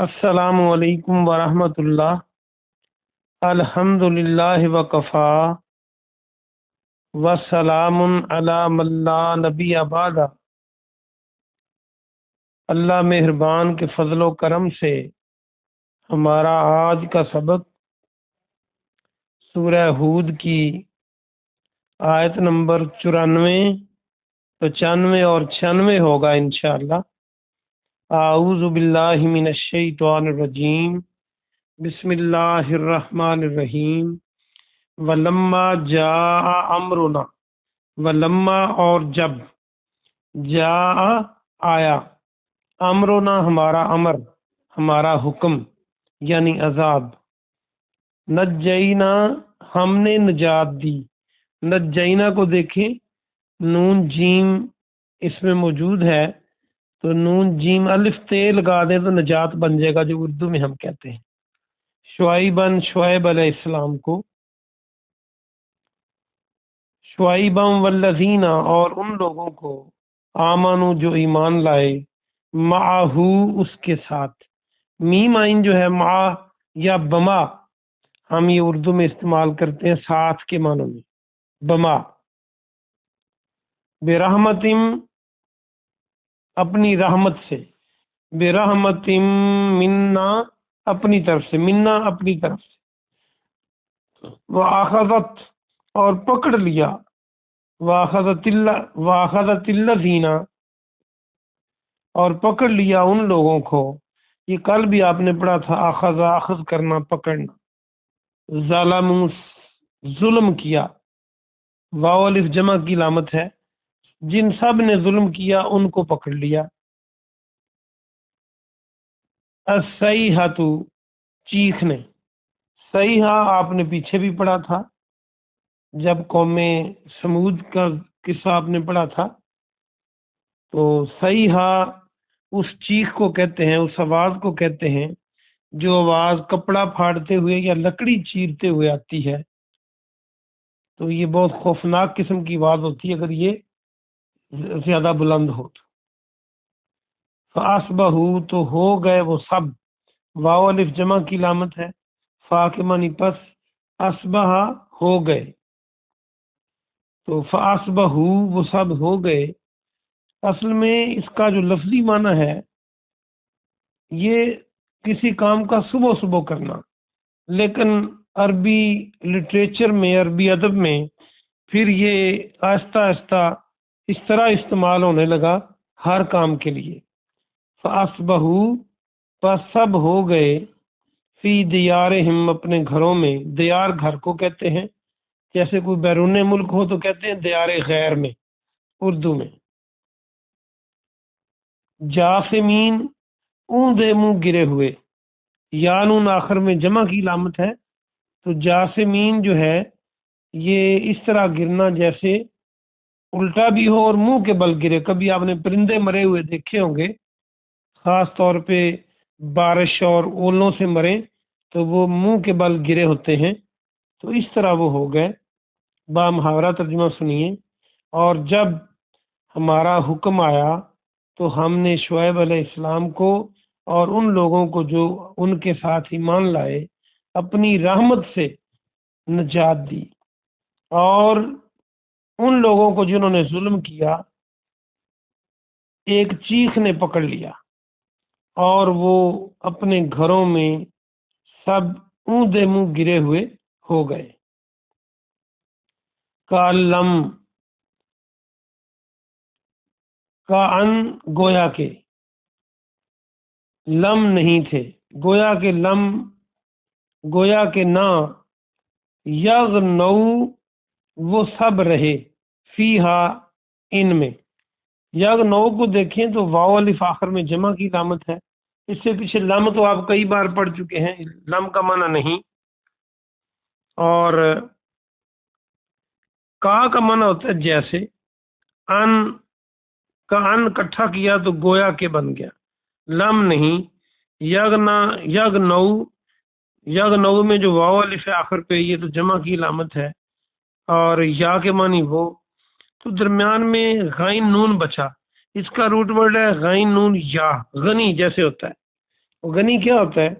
السلام علیکم ورحمۃ اللہ۔ الحمدللہ وکفا وسلام علی من لا نبی بعد۔ اللہ مہربان کے فضل و کرم سے ہمارا آج کا سبق سورہ ہود کی آیت نمبر 94، 95 اور 96 ہوگا انشاءاللہ۔ اعوذ باللہ من الشیطان الرجیم، بسم اللہ الرحمن الرحیم۔ ولما جاء امرنا، ولما اور جب، جاء آیا، امرنا ہمارا امر، ہمارا حکم یعنی عذاب، نجینا ہم نے نجات دی۔ نجینا کو دیکھیں، نون جیم اس میں موجود ہے، تو نون جیم الف تے لگا دیں تو نجات بن جائے گا، جو اردو میں ہم کہتے ہیں۔ شعیب علیہ السلام کو، شعیبم والذین اور ان لوگوں کو، آمنو جو ایمان لائے، معہو اس کے ساتھ۔ میم آئین جو ہے مع یا بما، ہم یہ اردو میں استعمال کرتے ہیں ساتھ کے معنوں میں، بما۔ برحمتم اپنی رحمت سے، برحمتم منا اپنی طرف سے، منا اپنی طرف سے، وآخذت اور پکڑ لیا، واخذت الذین اور پکڑ لیا ان لوگوں کو، یہ کل بھی آپ نے پڑھا تھا، اخذ کرنا، پکڑنا، ظالموا ظلم کیا، واو الف جمع کی علامت ہے، جن سب نے ظلم کیا ان کو پکڑ لیا۔ الصیحۃ چیخنے، صیحہ آپ نے پیچھے بھی پڑھا تھا جب قوم سمود کا قصہ آپ نے پڑھا تھا، تو صیحہ اس چیخ کو کہتے ہیں، اس آواز کو کہتے ہیں جو آواز کپڑا پھاڑتے ہوئے یا لکڑی چیرتے ہوئے آتی ہے، تو یہ بہت خوفناک قسم کی آواز ہوتی ہے اگر یہ زیادہ بلند ہو تو۔ فَأَصْبَحُوا تو ہو گئے وہ سب، واو الف جمع کی علامت ہے، فا کے معنی پس، اصبح ہو گئے، تو فَأَصْبَحُوا وہ سب ہو گئے۔ اصل میں اس کا جو لفظی معنی ہے، یہ کسی کام کا صبح صبح کرنا، لیکن عربی لٹریچر میں، عربی ادب میں پھر یہ آہستہ آہستہ اس طرح استعمال ہونے لگا ہر کام کے لیے۔ فَأَصْبَحُوا پس سب ہو گئے، فی دیارہم اپنے گھروں میں، دیار گھر کو کہتے ہیں، جیسے کوئی بیرون ملک ہو تو کہتے ہیں دیار غیر میں اردو میں۔ جاثمین اوندے منہ گرے ہوئے، یا نون آخر میں جمع کی علامت ہے، تو جاثمین جو ہے یہ اس طرح گرنا جیسے الٹا بھی ہو اور منہ کے بل گرے۔ کبھی آپ نے پرندے مرے ہوئے دیکھے ہوں گے، خاص طور پہ بارش اور اولوں سے مرے تو وہ منہ کے بل گرے ہوتے ہیں، تو اس طرح وہ ہو گئے۔ با محاورہ ترجمہ سنیے۔ اور جب ہمارا حکم آیا تو ہم نے شعیب علیہ السلام کو اور ان لوگوں کو جو ان کے ساتھ ایمان لائے اپنی رحمت سے نجات دی، اور ان لوگوں کو جنہوں نے ظلم کیا ایک چیخ نے پکڑ لیا، اور وہ اپنے گھروں میں سب اوندے منہ گرے ہوئے ہو گئے۔ کالم کان گویا کے، لم نہیں تھے، گویا کے لم گویا کے نہ، یغنو وہ سب رہے، فیہا ان میں۔ یغنو کو دیکھیں تو واو الف آخر میں جمع کی علامت ہے، اس سے پیچھے لم تو آپ کئی بار پڑھ چکے ہیں، لم کا معنی نہیں، اور کا معنی ہوتا ہے جیسے، ان کا ان اکٹھا کیا تو گویا کے بن گیا، لم نہیں۔ یغنو میں جو واو الف ہے آخر پہ، یہ تو جمع کی علامت ہے، اور یا کے معنی وہ، تو درمیان میں غین نون بچا، اس کا روٹ ورڈ ہے غین نون یا، غنی جیسے ہوتا ہے، غنی کیا ہوتا ہے؟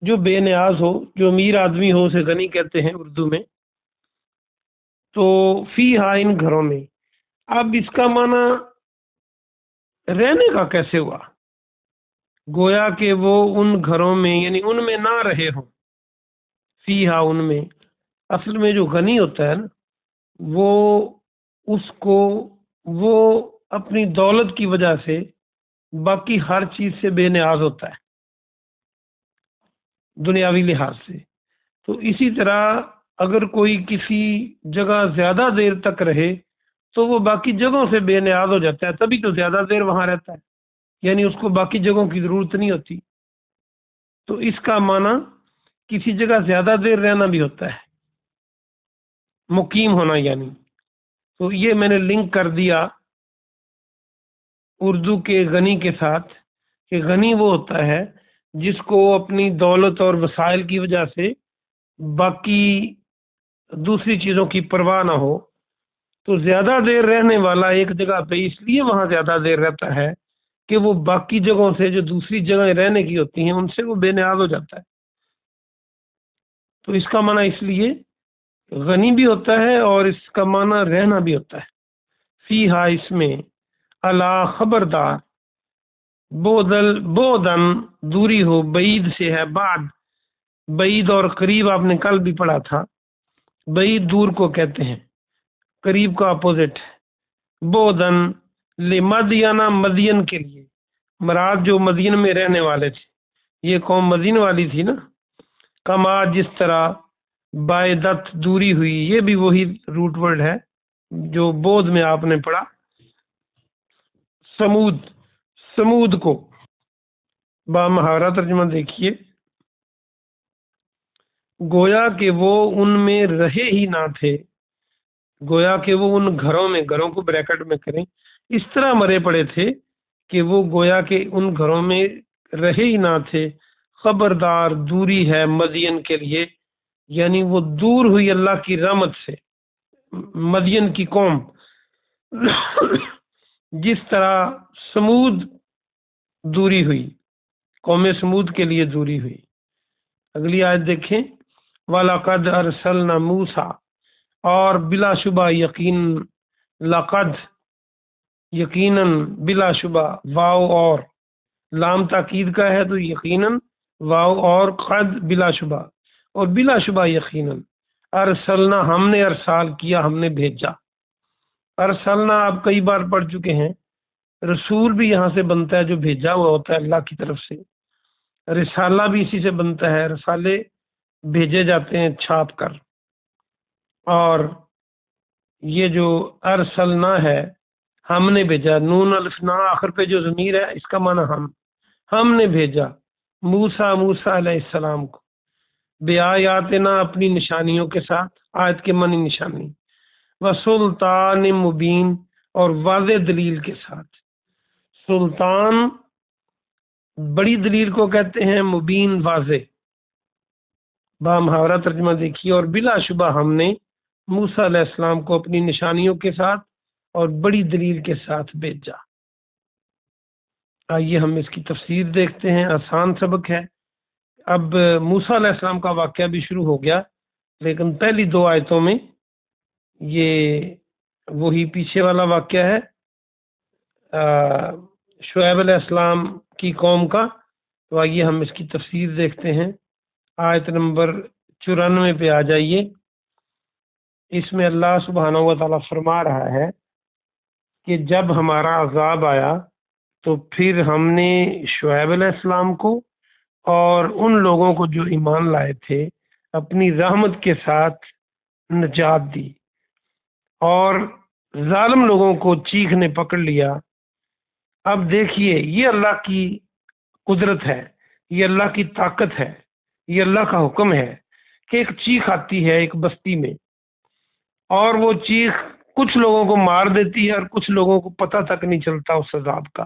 جو بے نیاز ہو، جو امیر آدمی ہو اسے غنی کہتے ہیں اردو میں۔ تو فی ہا، ان گھروں میں۔ اب اس کا معنی رہنے کا کیسے ہوا؟ گویا کہ وہ ان گھروں میں یعنی ان میں نہ رہے ہوں۔ فی ہا، ان میں۔ اصل میں جو غنی ہوتا ہے نا، وہ اس کو وہ اپنی دولت کی وجہ سے باقی ہر چیز سے بے نیاز ہوتا ہے دنیاوی لحاظ سے۔ تو اسی طرح اگر کوئی کسی جگہ زیادہ دیر تک رہے تو وہ باقی جگہوں سے بے نیاز ہو جاتا ہے، تبھی تو زیادہ دیر وہاں رہتا ہے، یعنی اس کو باقی جگہوں کی ضرورت نہیں ہوتی۔ تو اس کا معنی کسی جگہ زیادہ دیر رہنا بھی ہوتا ہے، مقیم ہونا یعنی۔ تو یہ میں نے لنک کر دیا اردو کے غنی کے ساتھ، کہ غنی وہ ہوتا ہے جس کو اپنی دولت اور وسائل کی وجہ سے باقی دوسری چیزوں کی پرواہ نہ ہو۔ تو زیادہ دیر رہنے والا ایک جگہ پہ اس لیے وہاں زیادہ دیر رہتا ہے کہ وہ باقی جگہوں سے جو دوسری جگہیں رہنے کی ہوتی ہیں ان سے وہ بے نیاز ہو جاتا ہے۔ تو اس کا معنی اس لیے غنی بھی ہوتا ہے اور اس کا معنی رہنا بھی ہوتا ہے۔ فی ہا، اس میں، اللہ خبردار، بودن دوری ہو، بعید سے ہے بعد۔ بعید اور قریب آپ نے کل بھی پڑھا تھا، بعید دور کو کہتے ہیں، قریب کا اپوزٹ ہے۔ بودن لمدینہ، مدین کے لیے، مراد جو مدین میں رہنے والے تھے، یہ قوم مدین والی تھی نا۔ کما، جس طرح، بائدت دوری ہوئی، یہ بھی وہی روٹ ورڈ ہے جو بود میں آپ نے پڑھا، سمود کو۔ بامہارا ترجمہ دیکھیے، گویا کہ وہ ان میں رہے ہی نہ تھے، گویا کہ وہ ان گھروں میں، گھروں کو بریکٹ میں کریں، اس طرح مرے پڑے تھے کہ وہ گویا کہ ان گھروں میں رہے ہی نہ تھے۔ خبردار، دوری ہے مدین کے لیے، یعنی وہ دور ہوئی اللہ کی رحمت سے، مدین کی قوم، جس طرح سمود دوری ہوئی، قوم سمود کے لیے دوری ہوئی۔ اگلی آیت دیکھیں، وَلَقَدْ أَرْسَلْنَا مُوسَىٰ، اور بلا شبہ یقین، لقد یقیناً، بلا شبہ، واو اور لام تاکید کا ہے تو یقیناً، واو اور قد بلا شبہ، اور بلا شبہ یقیناً، ارسلنا ہم نے ارسال کیا، ہم نے بھیجا۔ ارسلنا آپ کئی بار پڑھ چکے ہیں، رسول بھی یہاں سے بنتا ہے جو بھیجا ہوا ہوتا ہے اللہ کی طرف سے، رسالہ بھی اسی سے بنتا ہے، رسالے بھیجے جاتے ہیں چھاپ کر۔ اور یہ جو ارسلنا ہے، ہم نے بھیجا، نون الف نا آخر پہ جو ضمیر ہے اس کا معنی ہم نے بھیجا موسیٰ علیہ السلام کو، بیااتنا، اپنی نشانیوں کے ساتھ، آیت کے معنی نشانی، وسلطان مبین، اور واضح دلیل کے ساتھ۔ سلطان بڑی دلیل کو کہتے ہیں، مبین واضح۔ بامہارا ترجمہ دیکھیے، اور بلا شبہ ہم نے موسیٰ علیہ السلام کو اپنی نشانیوں کے ساتھ اور بڑی دلیل کے ساتھ بھیجا۔ آئیے ہم اس کی تفسیر دیکھتے ہیں، آسان سبق ہے۔ اب موسیٰ علیہ السلام کا واقعہ بھی شروع ہو گیا، لیکن پہلی دو آیتوں میں یہ وہی پیچھے والا واقعہ ہے، شعیب علیہ السلام کی قوم کا۔ تو آئیے ہم اس کی تفسیر دیکھتے ہیں۔ آیت نمبر 94 پہ آ جائیے۔ اس میں اللہ سبحانہ و تعالیٰ فرما رہا ہے کہ جب ہمارا عذاب آیا تو پھر ہم نے شعیب علیہ السلام کو اور ان لوگوں کو جو ایمان لائے تھے اپنی رحمت کے ساتھ نجات دی، اور ظالم لوگوں کو چیخ نے پکڑ لیا۔ اب دیکھیے، یہ اللہ کی قدرت ہے، یہ اللہ کی طاقت ہے، یہ اللہ کا حکم ہے کہ ایک چیخ آتی ہے ایک بستی میں، اور وہ چیخ کچھ لوگوں کو مار دیتی ہے اور کچھ لوگوں کو پتہ تک نہیں چلتا اس عذاب کا۔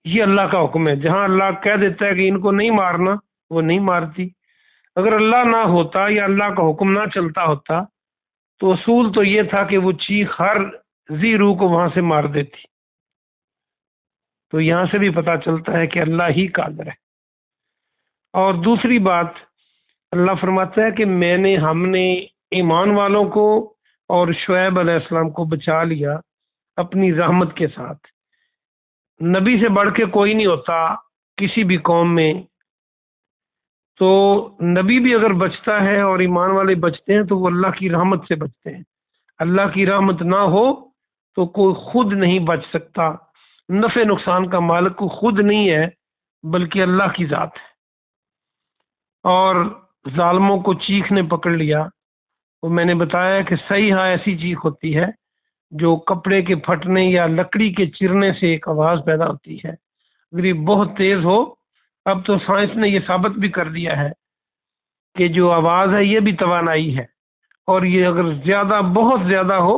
یہ اللہ کا حکم ہے، جہاں اللہ کہہ دیتا ہے کہ ان کو نہیں مارنا، وہ نہیں مارتی۔ اگر اللہ نہ ہوتا یا اللہ کا حکم نہ چلتا ہوتا تو اصول تو یہ تھا کہ وہ چیخ ہر ذی روح کو وہاں سے مار دیتی۔ تو یہاں سے بھی پتہ چلتا ہے کہ اللہ ہی قادر ہے۔ اور دوسری بات اللہ فرماتا ہے کہ ہم نے ایمان والوں کو اور شعیب علیہ السلام کو بچا لیا اپنی رحمت کے ساتھ۔ نبی سے بڑھ کے کوئی نہیں ہوتا کسی بھی قوم میں، تو نبی بھی اگر بچتا ہے اور ایمان والے بچتے ہیں تو وہ اللہ کی رحمت سے بچتے ہیں۔ اللہ کی رحمت نہ ہو تو کوئی خود نہیں بچ سکتا، نفع نقصان کا مالک کو خود نہیں ہے بلکہ اللہ کی ذات ہے۔ اور ظالموں کو چیخ نے پکڑ لیا، وہ میں نے بتایا کہ صحیح ایسی چیخ ہوتی ہے جو کپڑے کے پھٹنے یا لکڑی کے چرنے سے ایک آواز پیدا ہوتی ہے، اگر یہ بہت تیز ہو۔ اب تو سائنس نے یہ ثابت بھی کر دیا ہے کہ جو آواز ہے یہ بھی توانائی ہے، اور یہ اگر زیادہ بہت زیادہ ہو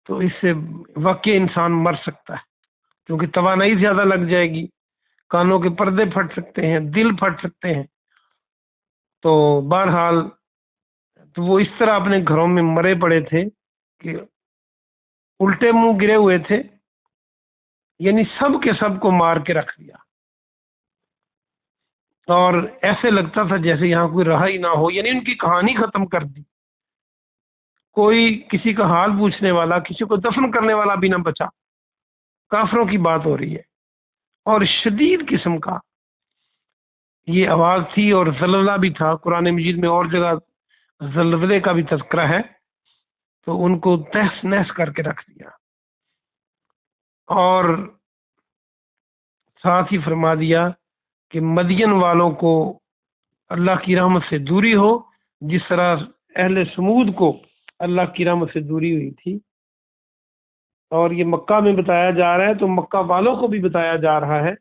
تو اس سے واقعی انسان مر سکتا ہے، کیونکہ توانائی زیادہ لگ جائے گی، کانوں کے پردے پھٹ سکتے ہیں، دل پھٹ سکتے ہیں۔ تو بہرحال تو وہ اس طرح اپنے گھروں میں مرے پڑے تھے کہ الٹے منہ گرے ہوئے تھے، یعنی سب کے سب کو مار کے رکھ دیا، اور ایسے لگتا تھا جیسے یہاں کوئی رہا ہی نہ ہو، یعنی ان کی کہانی ختم کر دی۔ کوئی کسی کا حال پوچھنے والا، کسی کو دفن کرنے والا بھی نہ بچا۔ کافروں کی بات ہو رہی ہے، اور شدید قسم کا یہ آواز تھی، اور زلزلہ بھی تھا۔ قرآن مجید میں اور جگہ زلزلے کا بھی تذکرہ ہے، تو ان کو تہس نہس کر کے رکھ دیا، اور ساتھ ہی فرما دیا کہ مدین والوں کو اللہ کی رحمت سے دوری ہو، جس طرح اہل سمود کو اللہ کی رحمت سے دوری ہوئی تھی۔ اور یہ مکہ میں بتایا جا رہا ہے، تو مکہ والوں کو بھی بتایا جا رہا ہے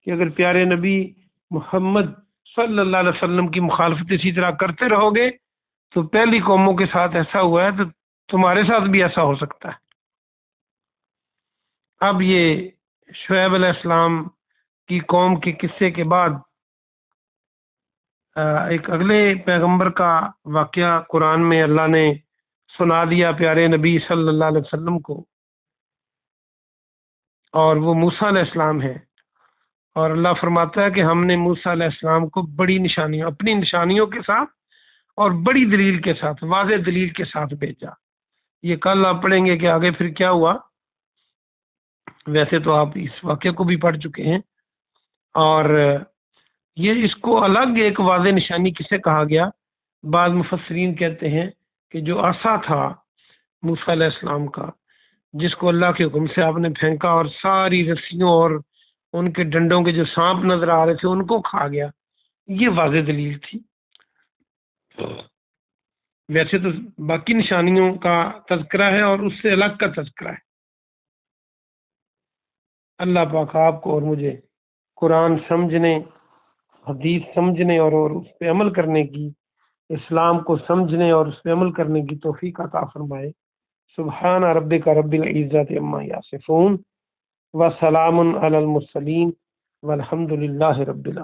کہ اگر پیارے نبی محمد صلی اللہ علیہ وسلم کی مخالفت اسی طرح کرتے رہو گے تو پہلی قوموں کے ساتھ ایسا ہوا ہے تو تمہارے ساتھ بھی ایسا ہو سکتا ہے۔ اب یہ شعیب علیہ السلام کی قوم کے قصے کے بعد ایک اگلے پیغمبر کا واقعہ قرآن میں اللہ نے سنا دیا پیارے نبی صلی اللہ علیہ وسلم کو، اور وہ موسیٰ علیہ السلام ہے۔ اور اللہ فرماتا ہے کہ ہم نے موسیٰ علیہ السلام کو بڑی نشانیوں، اپنی نشانیوں کے ساتھ اور بڑی دلیل کے ساتھ، واضح دلیل کے ساتھ بھیجا۔ یہ کل آپ پڑھیں گے کہ آگے پھر کیا ہوا، ویسے تو آپ اس واقعے کو بھی پڑھ چکے ہیں۔ اور یہ اس کو الگ ایک واضح نشانی کسے کہا گیا، بعض مفسرین کہتے ہیں کہ جو عصا تھا موسیٰ علیہ السلام کا، جس کو اللہ کے حکم سے آپ نے پھینکا اور ساری رسیوں اور ان کے ڈنڈوں کے جو سانپ نظر آ رہے تھے ان کو کھا گیا، یہ واضح دلیل تھی۔ ویسے تو باقی نشانیوں کا تذکرہ ہے اور اس سے الگ کا تذکرہ ہے۔ اللہ پاک آپ کو اور مجھے قرآن سمجھنے، حدیث سمجھنے اور اس پہ عمل کرنے کی، اسلام کو سمجھنے اور اس پہ عمل کرنے کی توفیق عطا فرمائے۔ سبحان ربک رب العزت عما یصفون وسلام علی المرسلین والحمد للہ رب العالمین۔